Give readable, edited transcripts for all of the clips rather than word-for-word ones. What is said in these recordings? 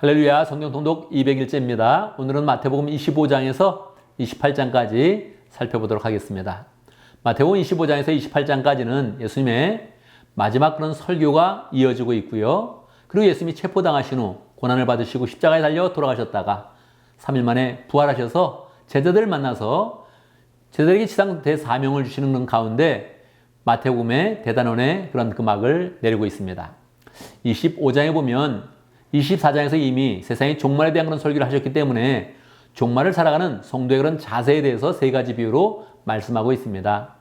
할렐루야, 성경 통독 201제입니다. 오늘은 마태복음 25장에서 28장까지 살펴보도록 하겠습니다. 마태복음 25장에서 28장까지는 예수님의 마지막 그런 설교가 이어지고 있고요. 그리고 예수님이 체포당하신 후 고난을 받으시고 십자가에 달려 돌아가셨다가 3일 만에 부활하셔서 제자들을 만나서 제자들에게 지상 대사명을 주시는 그런 가운데 마태복음의 대단원의 그런 금막을 내리고 있습니다. 25장에 보면 24장에서 이미 세상의 종말에 대한 그런 설교를 하셨기 때문에 종말을 살아가는 성도의 그런 자세에 대해서 세 가지 비유로 말씀하고 있습니다.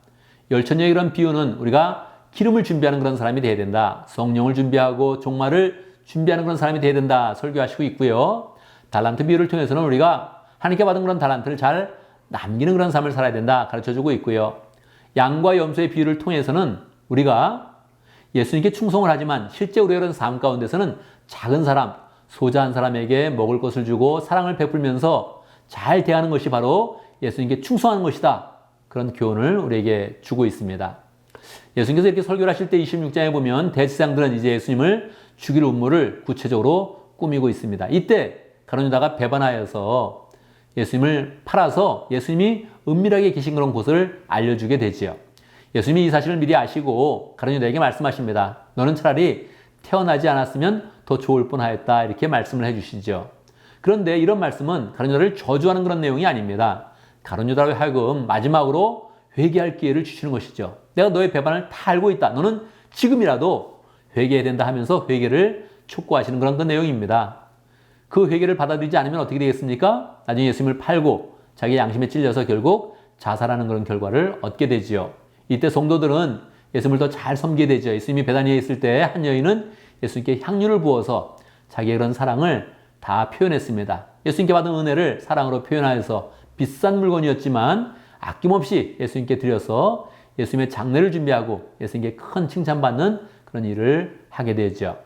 열천녀의 그런 비유는 우리가 기름을 준비하는 그런 사람이 되어야 된다. 성령을 준비하고 종말을 준비하는 그런 사람이 되어야 된다. 설교하시고 있고요. 달란트 비유를 통해서는 우리가 하나님께 받은 그런 달란트를 잘 남기는 그런 삶을 살아야 된다. 가르쳐주고 있고요. 양과 염소의 비유를 통해서는 우리가 예수님께 충성을 하지만 실제 우리의 그런 삶 가운데서는 작은 사람, 소자한 사람에게 먹을 것을 주고 사랑을 베풀면서 잘 대하는 것이 바로 예수님께 충성하는 것이다. 그런 교훈을 우리에게 주고 있습니다. 예수님께서 이렇게 설교를 하실 때 26장에 보면 대제사장들은 이제 예수님을 죽일 음모를 구체적으로 꾸미고 있습니다. 이때 가룟 유다가 배반하여서 예수님을 팔아서 예수님이 은밀하게 계신 그런 곳을 알려주게 되지요. 예수님이 이 사실을 미리 아시고 가룟 유다에게 말씀하십니다. 너는 차라리 태어나지 않았으면 더 좋을 뻔하였다. 이렇게 말씀을 해주시죠. 그런데 이런 말씀은 가룟 유다를 저주하는 그런 내용이 아닙니다. 가룟 유다로 하여금 마지막으로 회개할 기회를 주시는 것이죠. 내가 너의 배반을 다 알고 있다. 너는 지금이라도 회개해야 된다 하면서 회개를 촉구하시는 그런 내용입니다. 그 회개를 받아들이지 않으면 어떻게 되겠습니까? 나중에 예수님을 팔고 자기 양심에 찔려서 결국 자살하는 그런 결과를 얻게 되지요. 이때 성도들은 예수님을 더 잘 섬기게 되죠. 예수님이 베다니에 있을 때 한 여인은 예수님께 향유를 부어서 자기의 그런 사랑을 다 표현했습니다. 예수님께 받은 은혜를 사랑으로 표현하여서 비싼 물건이었지만 아낌없이 예수님께 드려서 예수님의 장례를 준비하고 예수님께 큰 칭찬받는 그런 일을 하게 되죠.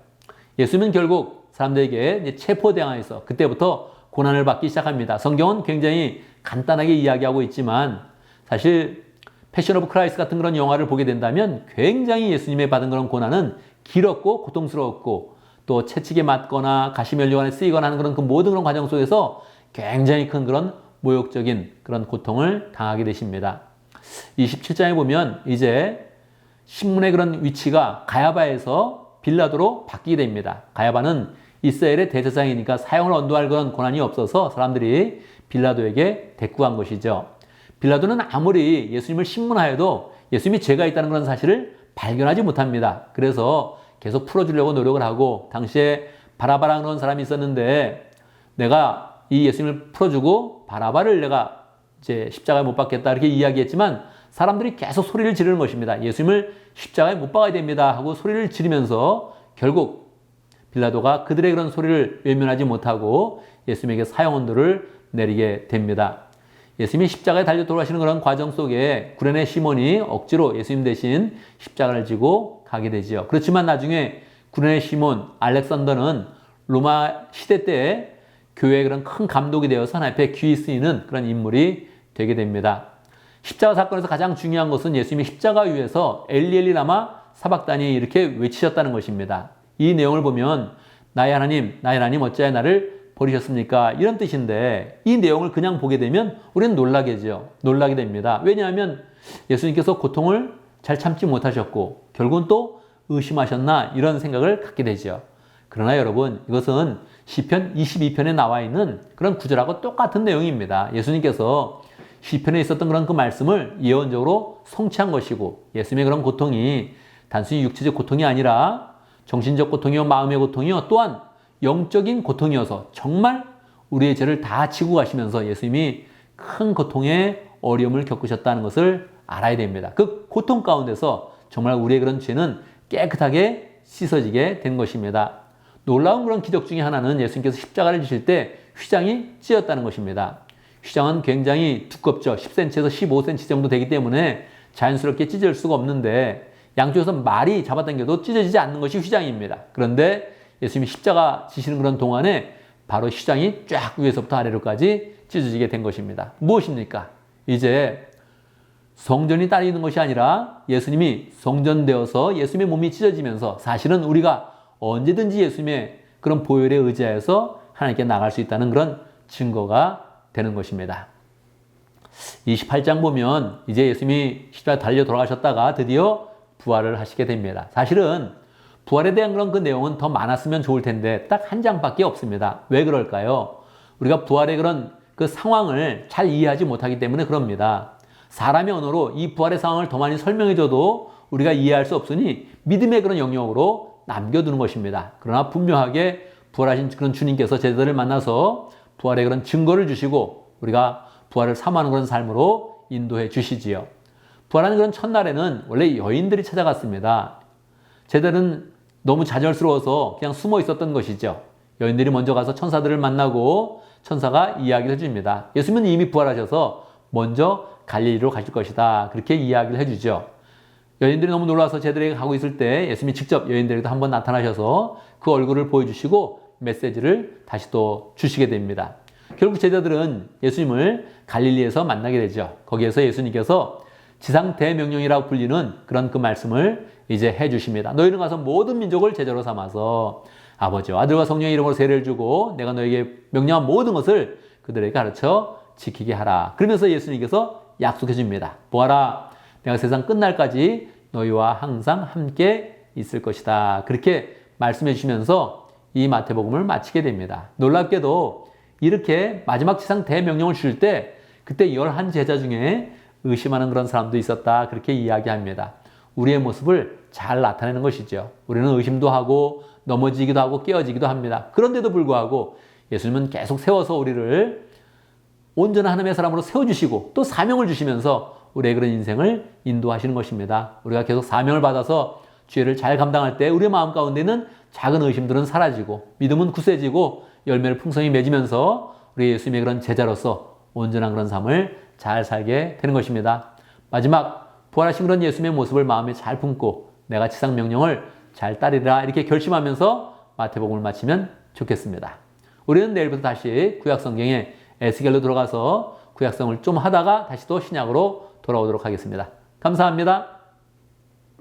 예수님은 결국 사람들에게 체포당해서 그때부터 고난을 받기 시작합니다. 성경은 굉장히 간단하게 이야기하고 있지만 사실 패션 오브 크라이스트 같은 그런 영화를 보게 된다면 굉장히 예수님의 받은 그런 고난은 길었고 고통스러웠고 또 채찍에 맞거나 가시면류관에 쓰이거나 하는 그런 그 모든 그런 과정 속에서 굉장히 큰 그런 모욕적인 그런 고통을 당하게 되십니다. 27장에 보면 이제 신문의 그런 위치가 가야바에서 빌라도로 바뀌게 됩니다. 가야바는 이스라엘의 대제사장이니까 사형을 언도할 그런 권한이 없어서 사람들이 빌라도에게 대꾸한 것이죠. 빌라도는 아무리 예수님을 신문하여도 예수님이 죄가 있다는 그런 사실을 발견하지 못합니다. 그래서 계속 풀어주려고 노력을 하고 당시에 바라바라는 그런 사람이 있었는데 내가 이 예수님을 풀어주고 바라바를 내가 이제 십자가에 못 박겠다 이렇게 이야기했지만 사람들이 계속 소리를 지르는 것입니다. 예수님을 십자가에 못 박아야 됩니다 하고 소리를 지르면서 결국 빌라도가 그들의 그런 소리를 외면하지 못하고 예수님에게 사형 언도를 내리게 됩니다. 예수님이 십자가에 달려 돌아가시는 그런 과정 속에 구레네 시몬이 억지로 예수님 대신 십자가를 지고 가게 되지요. 그렇지만 나중에 구레네 시몬, 알렉산더는 로마 시대 때 교회의 그런 큰 감독이 되어서 하나님 앞에 귀히 쓰이는 그런 인물이 되게 됩니다. 십자가 사건에서 가장 중요한 것은 예수님이 십자가 위에서 엘리 엘리 라마 사박다니 이렇게 외치셨다는 것입니다. 이 내용을 보면 나의 하나님 어찌하여 나를 버리셨습니까? 이런 뜻인데 이 내용을 그냥 보게 되면 우리는 놀라게 됩니다. 왜냐하면 예수님께서 고통을 잘 참지 못하셨고 결국은 또 의심하셨나 이런 생각을 갖게 되죠. 그러나 여러분 이것은 시편 22편에 나와 있는 그런 구절하고 똑같은 내용입니다. 예수님께서 시편에 있었던 그런 그 말씀을 예언적으로 성취한 것이고 예수님의 그런 고통이 단순히 육체적 고통이 아니라 정신적 고통이요 마음의 고통이요 또한 영적인 고통이어서 정말 우리의 죄를 다 지고 가시면서 예수님이 큰 고통의 어려움을 겪으셨다는 것을 알아야 됩니다. 그 고통 가운데서 정말 우리의 그런 죄는 깨끗하게 씻어지게 된 것입니다. 놀라운 그런 기적 중에 하나는 예수님께서 십자가를 지실 때 휘장이 찢었다는 것입니다. 휘장은 굉장히 두껍죠. 10cm에서 15cm 정도 되기 때문에 자연스럽게 찢을 수가 없는데 양쪽에서 말이 잡아당겨도 찢어지지 않는 것이 휘장입니다. 그런데 예수님이 십자가 지시는 그런 동안에 바로 휘장이 쫙 위에서부터 아래로까지 찢어지게 된 것입니다. 무엇입니까? 이제 성전이 따로 있는 것이 아니라 예수님이 성전되어서 예수님의 몸이 찢어지면서 사실은 우리가 언제든지 예수님의 그런 보혈에 의지하여서 하나님께 나갈 수 있다는 그런 증거가 되는 것입니다. 28장 보면 이제 예수님이 십자가에 달려 돌아가셨다가 드디어 부활을 하시게 됩니다. 사실은 부활에 대한 그런 그 내용은 더 많았으면 좋을 텐데 딱 한 장밖에 없습니다. 왜 그럴까요? 우리가 부활의 그런 그 상황을 잘 이해하지 못하기 때문에 그럽니다. 사람의 언어로 이 부활의 상황을 더 많이 설명해줘도 우리가 이해할 수 없으니 믿음의 그런 영역으로 남겨두는 것입니다. 그러나 분명하게 부활하신 그런 주님께서 제자들을 만나서 부활의 그런 증거를 주시고 우리가 부활을 사모하는 그런 삶으로 인도해 주시지요. 부활하는 그런 첫날에는 원래 여인들이 찾아갔습니다. 제자들은 너무 좌절스러워서 그냥 숨어 있었던 것이죠. 여인들이 먼저 가서 천사들을 만나고 천사가 이야기를 해줍니다. 예수님은 이미 부활하셔서 먼저 갈릴리로 가실 것이다. 그렇게 이야기를 해주죠. 여인들이 너무 놀라서 제자들에게 가고 있을 때 예수님이 직접 여인들에게도 한번 나타나셔서 그 얼굴을 보여주시고 메시지를 다시 또 주시게 됩니다. 결국 제자들은 예수님을 갈릴리에서 만나게 되죠. 거기에서 예수님께서 지상 대명령이라고 불리는 그런 그 말씀을 이제 해주십니다. 너희는 가서 모든 민족을 제자로 삼아서 아버지와 아들과 성령의 이름으로 세례를 주고 내가 너에게 명령한 모든 것을 그들에게 가르쳐 지키게 하라. 그러면서 예수님께서 약속해 줍니다. 보아라, 내가 세상 끝날까지 너희와 항상 함께 있을 것이다. 그렇게 말씀해 주시면서 이 마태복음을 마치게 됩니다. 놀랍게도 이렇게 마지막 지상 대명령을 주실 때 그때 11 제자 중에 의심하는 그런 사람도 있었다. 그렇게 이야기합니다. 우리의 모습을 잘 나타내는 것이죠. 우리는 의심도 하고 넘어지기도 하고 깨어지기도 합니다. 그런데도 불구하고 예수님은 계속 세워서 우리를 온전한 하나님의 사람으로 세워주시고 또 사명을 주시면서 우리의 그런 인생을 인도하시는 것입니다. 우리가 계속 사명을 받아서 죄를 잘 감당할 때 우리의 마음 가운데는 작은 의심들은 사라지고 믿음은 굳세지고 열매를 풍성히 맺으면서 우리 예수님의 그런 제자로서 온전한 그런 삶을 잘 살게 되는 것입니다. 마지막 부활하신 그런 예수님의 모습을 마음에 잘 품고 내가 지상 명령을 잘 따르리라 이렇게 결심하면서 마태복음을 마치면 좋겠습니다. 우리는 내일부터 다시 구약성경에 에스겔로 들어가서 구약성을 좀 하다가 다시 또 신약으로 돌아오도록 하겠습니다. 감사합니다.